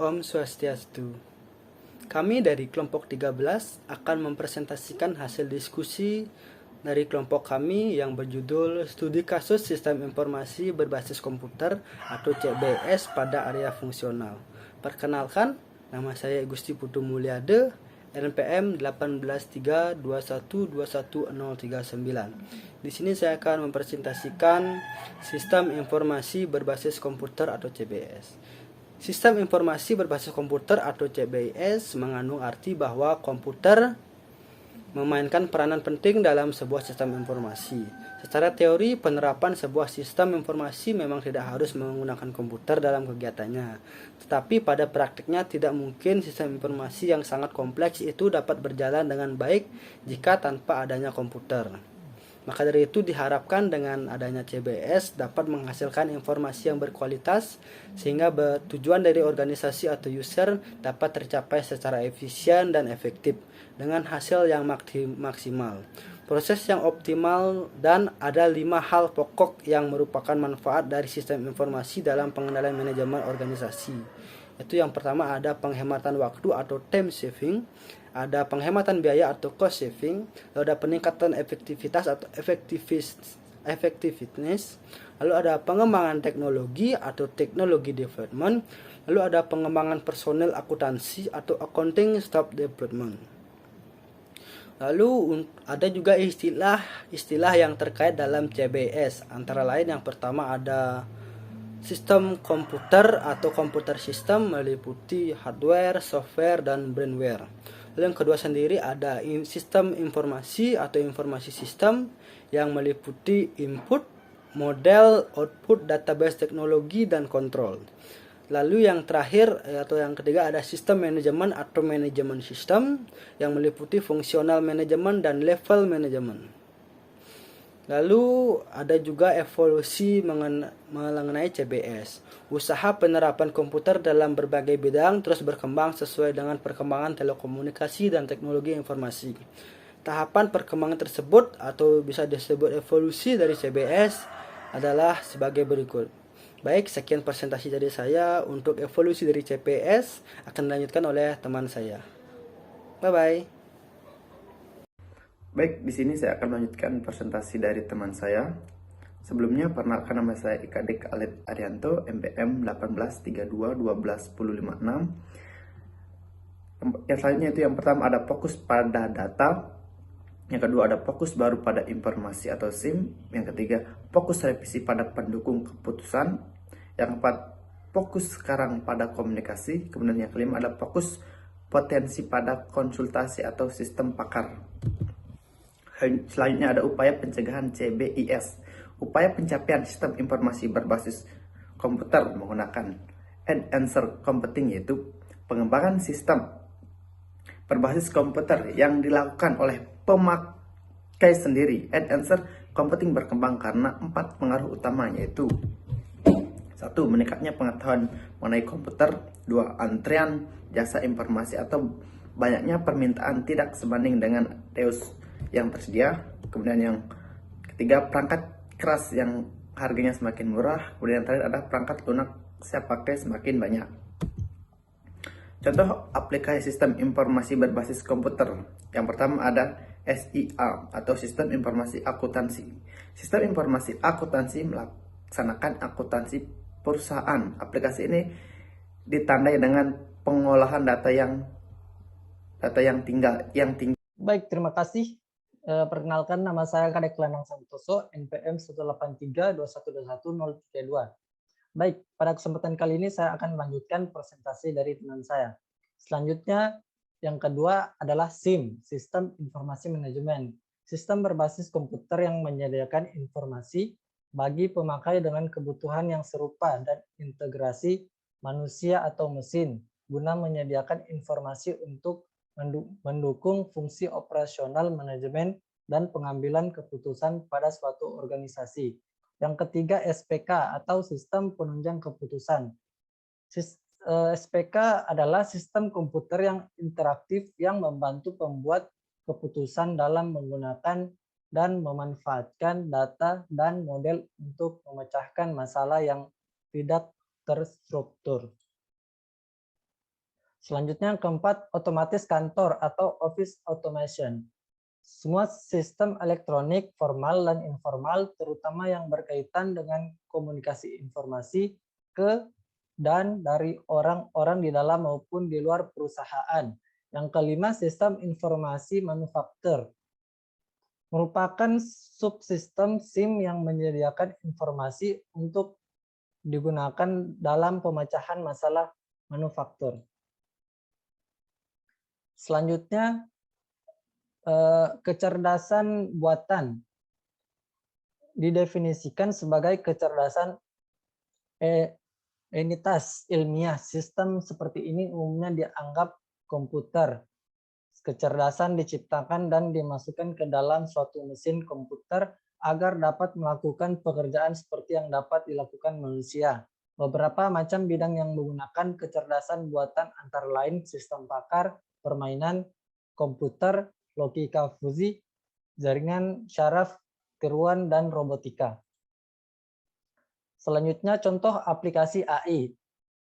Om Swastiastu. Kami dari kelompok 13 akan mempresentasikan hasil diskusi dari kelompok kami yang berjudul Studi Kasus Sistem Informasi Berbasis Komputer atau CBS pada area fungsional. Perkenalkan, nama saya Gusti Putu Mulyade, NPM 18321211039. Di sini saya akan mempresentasikan Sistem Informasi Berbasis Komputer atau CBS. Sistem informasi berbasis komputer atau CBS mengandung arti bahwa komputer memainkan peranan penting dalam sebuah sistem informasi. Secara teori, penerapan sebuah sistem informasi memang tidak harus menggunakan komputer dalam kegiatannya. Tetapi pada praktiknya tidak mungkin sistem informasi yang sangat kompleks itu dapat berjalan dengan baik jika tanpa adanya komputer. Maka dari itu diharapkan dengan adanya CBS dapat menghasilkan informasi yang berkualitas sehingga tujuan dari organisasi atau user dapat tercapai secara efisien dan efektif dengan hasil yang maksimal. Proses yang optimal dan ada 5 hal pokok yang merupakan manfaat dari sistem informasi dalam pengendalian manajemen organisasi. Itu yang pertama ada penghematan waktu atau time saving, ada penghematan biaya atau cost saving, lalu ada peningkatan efektivitas atau effectiveness, lalu ada pengembangan teknologi atau technology development, lalu ada pengembangan personel akuntansi atau accounting staff development. Lalu ada juga istilah-istilah yang terkait dalam CBS, antara lain yang pertama ada sistem komputer atau komputer sistem meliputi hardware, software, dan brainware. Lalu yang kedua sendiri ada sistem informasi atau informasi sistem yang meliputi input, model, output, database teknologi, dan kontrol. Lalu yang terakhir atau yang ketiga ada sistem manajemen atau manajemen sistem yang meliputi fungsional manajemen dan level manajemen. Lalu ada juga evolusi mengenai CBS. Usaha penerapan komputer dalam berbagai bidang terus berkembang sesuai dengan perkembangan telekomunikasi dan teknologi informasi. Tahapan perkembangan tersebut atau bisa disebut evolusi dari CBS adalah sebagai berikut. Baik, sekian presentasi dari saya untuk evolusi dari CBS akan dilanjutkan oleh teman saya. Bye-bye. Baik, di sini saya akan melanjutkan presentasi dari teman saya. Sebelumnya, perkenalkan nama saya Ikadik Alid Arianto, MPM 1832121056. Yang selanjutnya itu yang pertama ada fokus pada data, yang kedua ada fokus baru pada informasi atau SIM, yang ketiga fokus revisi pada pendukung keputusan, yang keempat fokus sekarang pada komunikasi, kemudian yang kelima ada fokus potensi pada konsultasi atau sistem pakar. Selanjutnya ada upaya pencegahan CBIS, upaya pencapaian sistem informasi berbasis komputer menggunakan End-Answer Computing, yaitu pengembangan sistem berbasis komputer yang dilakukan oleh pemakai sendiri. End-Answer Computing berkembang karena 4 pengaruh utama, yaitu 1. Meningkatnya pengetahuan mengenai komputer. 2. Antrean jasa informasi atau banyaknya permintaan tidak sebanding dengan reus yang tersedia. Kemudian yang ketiga, perangkat keras yang harganya semakin murah. Kemudian yang terakhir ada perangkat lunak siap pakai semakin banyak. Contoh aplikasi sistem informasi berbasis komputer. Yang pertama ada SIA atau Sistem Informasi Akuntansi. Sistem informasi akuntansi melaksanakan akuntansi perusahaan. Aplikasi ini ditandai dengan pengolahan data yang tinggi. Baik, terima kasih. Perkenalkan, nama saya Kadek Lanang Santoso, NPM 18321211032. Baik, pada kesempatan kali ini saya akan melanjutkan presentasi dari teman saya. Selanjutnya, yang kedua adalah SIM, Sistem Informasi Manajemen. Sistem berbasis komputer yang menyediakan informasi bagi pemakai dengan kebutuhan yang serupa dan integrasi manusia atau mesin, guna menyediakan informasi untuk mendukung fungsi operasional manajemen dan pengambilan keputusan pada suatu organisasi. Yang ketiga, SPK atau Sistem Penunjang Keputusan. SPK adalah sistem komputer yang interaktif yang membantu pembuat keputusan dalam menggunakan dan memanfaatkan data dan model untuk memecahkan masalah yang tidak terstruktur. Selanjutnya yang keempat, otomatis kantor atau office automation. Semua sistem elektronik formal dan informal, terutama yang berkaitan dengan komunikasi informasi ke dan dari orang-orang di dalam maupun di luar perusahaan. Yang kelima, sistem informasi manufaktur. Merupakan subsistem SIM yang menyediakan informasi untuk digunakan dalam pemecahan masalah manufaktur. Selanjutnya, kecerdasan buatan didefinisikan sebagai kecerdasan entitas ilmiah. Sistem seperti ini umumnya dianggap komputer. Kecerdasan diciptakan dan dimasukkan ke dalam suatu mesin komputer agar dapat melakukan pekerjaan seperti yang dapat dilakukan manusia. Beberapa macam bidang yang menggunakan kecerdasan buatan antara lain sistem pakar, permainan, komputer, logika fusi, jaringan syaraf, tiruan, dan robotika. Selanjutnya contoh aplikasi AI.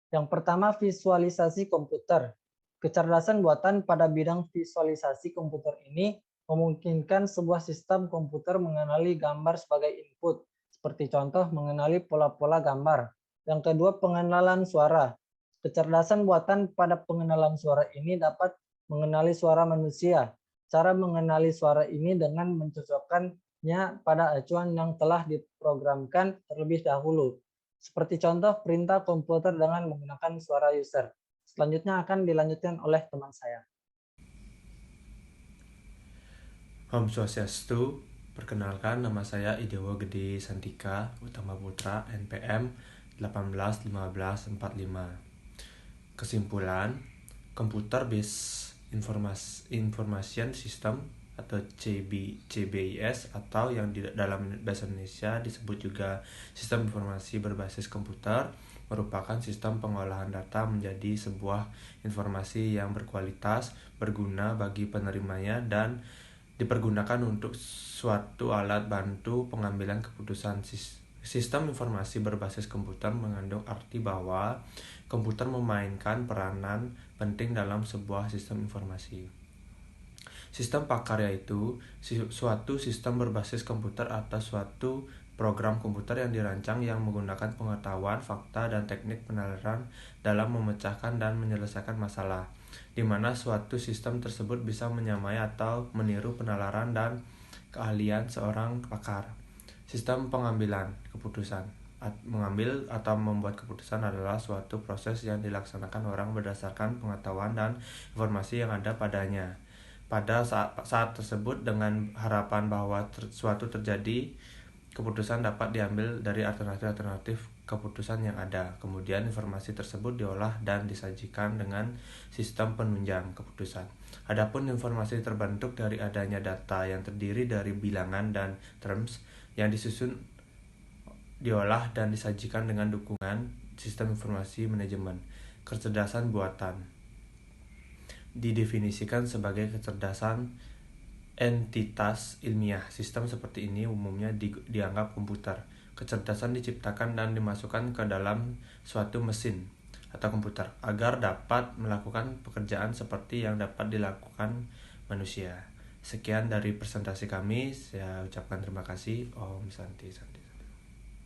Yang pertama, visualisasi komputer. Kecerdasan buatan pada bidang visualisasi komputer ini memungkinkan sebuah sistem komputer mengenali gambar sebagai input, seperti contoh mengenali pola-pola gambar. Yang kedua, pengenalan suara. Kecerdasan buatan pada pengenalan suara ini dapat mengenali suara manusia. Cara mengenali suara ini dengan mencocokkannya pada acuan yang telah diprogramkan terlebih dahulu. Seperti contoh perintah komputer dengan menggunakan suara user. Selanjutnya akan dilanjutkan oleh teman saya. Om Swastiastu, perkenalkan nama saya Idewo Gede Santika Utama Putra, NPM 181545. Kesimpulan, Computer Based Information System atau CBIS atau yang dalam bahasa Indonesia disebut juga Sistem Informasi Berbasis Komputer merupakan sistem pengolahan data menjadi sebuah informasi yang berkualitas, berguna bagi penerimanya, dan dipergunakan untuk suatu alat bantu pengambilan keputusan. Sistem informasi berbasis komputer mengandung arti bahwa komputer memainkan peranan penting dalam sebuah sistem informasi. Sistem pakar yaitu suatu sistem berbasis komputer atau suatu program komputer yang dirancang yang menggunakan pengetahuan, fakta, dan teknik penalaran dalam memecahkan dan menyelesaikan masalah, di mana suatu sistem tersebut bisa menyamai atau meniru penalaran dan keahlian seorang pakar. Sistem pengambilan keputusan. Mengambil atau membuat keputusan adalah suatu proses yang dilaksanakan orang berdasarkan pengetahuan dan informasi yang ada padanya. Pada saat tersebut dengan harapan bahwa suatu terjadi, keputusan dapat diambil dari alternatif keputusan yang ada. Kemudian informasi tersebut diolah dan disajikan dengan sistem penunjang keputusan. Adapun informasi terbentuk dari adanya data yang terdiri dari bilangan dan terms yang disusun, diolah dan disajikan dengan dukungan sistem informasi manajemen. Kecerdasan buatan didefinisikan sebagai kecerdasan entitas ilmiah. Sistem seperti ini umumnya dianggap komputer. Kecerdasan diciptakan dan dimasukkan ke dalam suatu mesin atau komputer agar dapat melakukan pekerjaan seperti yang dapat dilakukan manusia. Sekian dari presentasi kami. Saya ucapkan terima kasih. Om Santi Santi.